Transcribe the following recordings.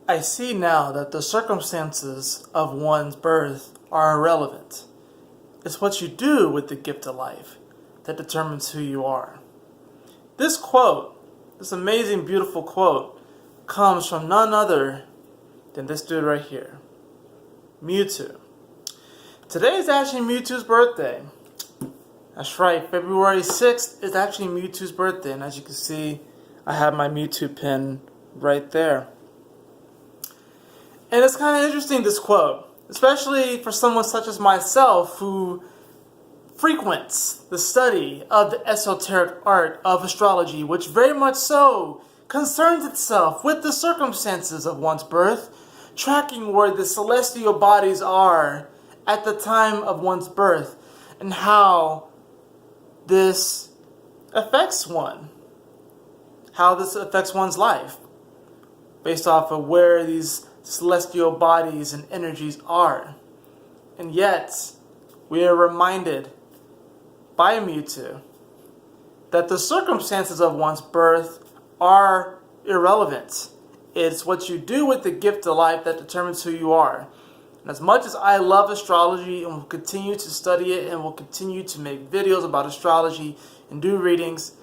I see now that the circumstances of one's birth are irrelevant. It's what you do with the gift of life that determines who you are. This quote, this amazing, beautiful quote, comes from none other than this dude right here, Mewtwo. Today is actually Mewtwo's birthday. That's right, February 6th is actually Mewtwo's birthday, and as you can see, I have my Mewtwo pin right there. And it's kind of interesting, this quote, especially for someone such as myself who frequents the study of the esoteric art of astrology, which very much so concerns itself with the circumstances of one's birth, tracking where the celestial bodies are at the time of one's birth, and how this affects one, how this affects one's life, based off of where these celestial bodies and energies are. And yet, we are reminded by Mewtwo that the circumstances of one's birth are irrelevant. It's what you do with the gift of life that determines who you are. And as much as I love astrology and will continue to study it and will continue to make videos about astrology and do readings,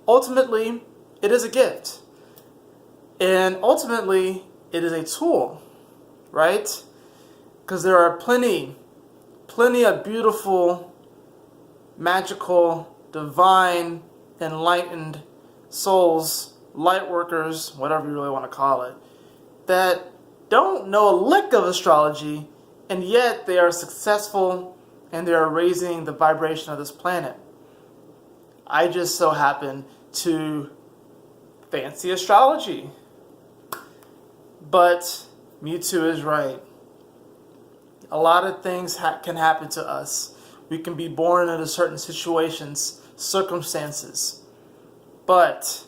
ultimately, it is a gift. And ultimately, it is a tool, right? Because there are plenty of beautiful, magical, divine, enlightened souls, light workers, whatever you really want to call it, that don't know a lick of astrology, and yet they are successful and they are raising the vibration of this planet. I just so happen to fancy astrology. But Mewtwo is right. A lot of things can happen to us. We can be born into certain situations, circumstances. But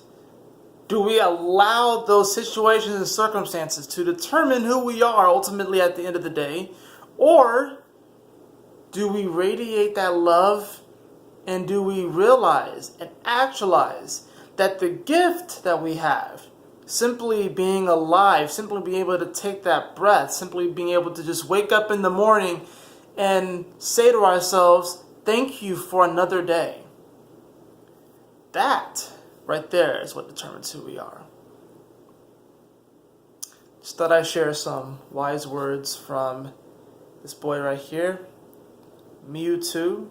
do we allow those situations and circumstances to determine who we are ultimately at the end of the day? Or do we radiate that love, and do we realize and actualize that the gift that we have, simply being alive, simply being able to take that breath, simply being able to just wake up in the morning and say to ourselves, thank you for another day. That right there is what determines who we are. Just thought I'd share some wise words from this boy right here, Mewtwo.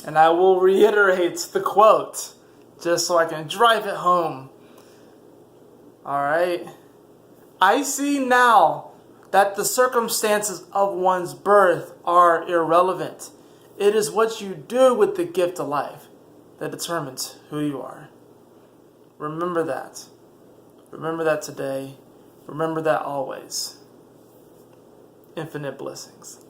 And I will reiterate the quote, just so I can drive it home. Alright? I see now that the circumstances of one's birth are irrelevant. It is what you do with the gift of life that determines who you are. Remember that. Remember that today. Remember that always. Infinite blessings.